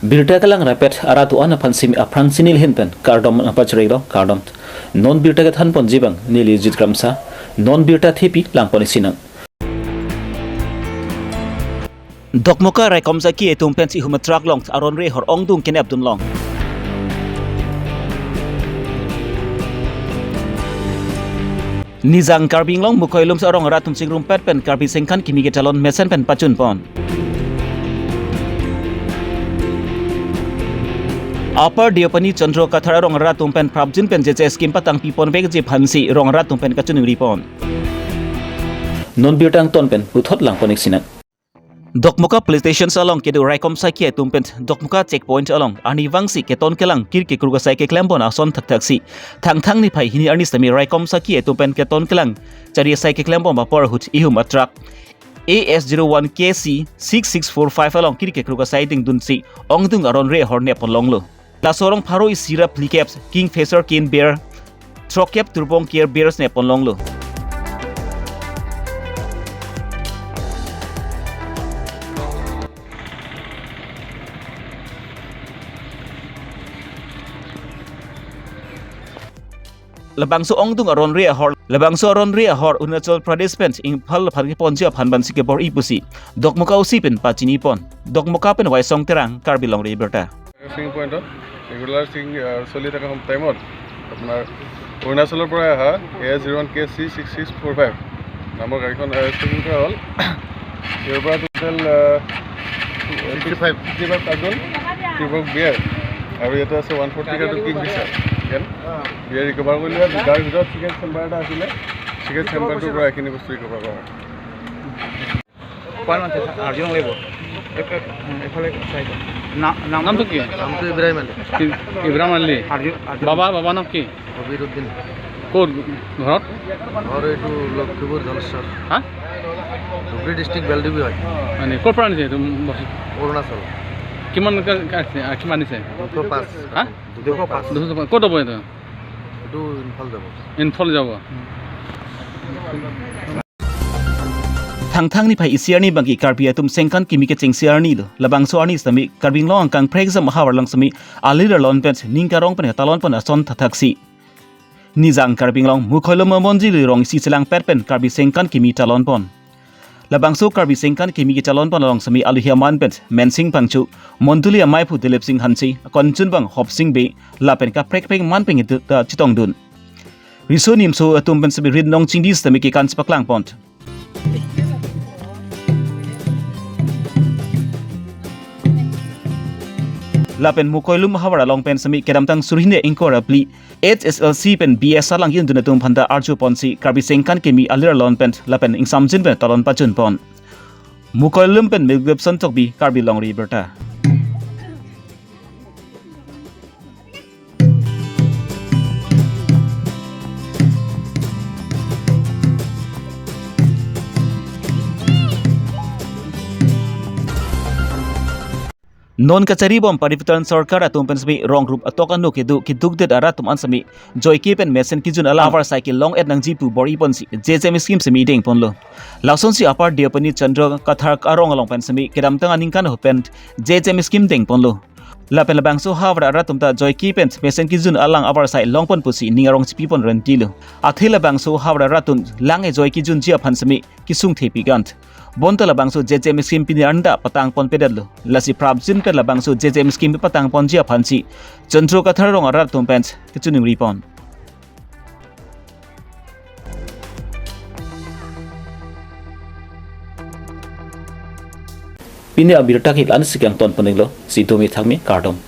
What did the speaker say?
Birta kalang rapet aratu ana pansim aprang sinil hinpen kardom apa cerilo kardom non birta kat hanpon jibang nili jit kramsa non birta thepi langpon sinang dokmoka rai komsa ki etum pensi humatrak long aron re hor ongdung kene abdun long nizang karbing long mukoilum sa orong ratum singrum pet pen karbi sengkan kimi getalon mesen pen pachun pon Upper Diopani Chandro Kathara Rong Ratum Pen Prabjin Pen JJ Skim Patang Pipon Beg Jip Hansi Rong Ratum Pen Kachun Ripon Non Birtang Ton Pen Puthot Lang Ponik Sinak Dokmuka Police Station along Kedu Raikom Saiki Tum Pen Dokmuka Checkpoint along Ani Wangsi Keton Kelang Kirke Kruga Saiki Klembon Ason Tak Taksi Thang Ni Pai Hini Arni Sami Raikom Saiki Tum Pen Keton Kelang Cari Saiki Klembon Bapor Hut Ihum Atrak AS01KC 6645 along Kirke Kruga Siding Dunsi Ongdung Aron Re Horne Polonglo La sorong paro is syrup licaps Kingfisher Kin Bear Trokep Turbong Care Bears ne ponlonglo Labangso ongdung aron ria hor Labangso aron ria hor Arunachal Pradesh pen Impal phanki ponjia phanban sikebor ipusi Dokmuka usipin pachini pon Dokmuka pen waisong terang Karbi Longri Abirta Sing point regular sing solely taka hum time on apnar Arunachalor pora aha AS01KC 6645 namor garikhon sing kora hol yer pora total 55 carton tibok beer aru eta ase 140 carton Kingfisher ken beer recover korile dar bidot chicken chamber ta asile chicken chamber to pora ekini bostu recover kora pan man arjun lebo এফালে নাম তো কি নাম তো ইব্রাহিম আলী ইব্রাহিম আলী বাবা নাম কি কবিরউদ্দিন কোন ঘৰত ঘৰ এইটো লক্ষীপুৰ জলস্বৰ হা ধুবুৰী ডিস্ট্ৰিক্ট বেলডিবি হয় মানে ক'ৰ পৰা আনিছে অৰুণাচল কিমান আনিছে 205 হা 205 ক'ত হ'ব এইটো এইটো ইনফল যাব Thang ni pai isiarni bangi karbi atum sengkan kimi ke chengsiarni lo labang so arni sami karbing long kang prexam hawar lang sami alira lon pens ningkarong pen talon pon ason thathaksi nizang karbing long mukholom monji rong si selang perpen karbi sengkan kimi talon pon labang so karbi sengkan kimi ke talon pon long sami aluhia man pens mensing pangchu monduli amai phu dilip sing hansi konchun bang hop sing be lapen ka prek man peng chitong dun risonim so atum pen sami rid nong chingdi sami ke kan spaklang pont Lapen mukoilum hawara long pen sami kedamtang surhine inkora pli HSLC pen BS salang yin dunatum phanda arju ponsi karbi sengkan kemi alir lon pen lapen ingsamjin pen talon pachun pon mukoilum pen milgep santok bi Karbi Longri Abirta Non kachari bom parivitan sarkar atum pen sami wrong group atokan no kedu kidugdet aratum ansami joy kepen mesen kijun ala our cycle long et nang jipu bori ponsi JJM scheme sami ding ponlo lauson si apart diopani chandra kathar arong along pen sami kedam tang aningkan hopen JJM scheme ding ponlo lapen labang so havra aratum ta joy kepen mesen kijun alang our side long pon pusi ningarong sipi pon rentilo athila bang so havra ratun lang e joy kijun jia phan sami kisung thepi gant Bonta labangso JJM scheme pini anda patang pon pedalo lasi prabjin pe labangso JJM scheme patang pon jia phansi chantro kathar rong arat tum pens kichuning ripon Pini Abirta ki lan sikyang ton paninglo si domi thangmi kardom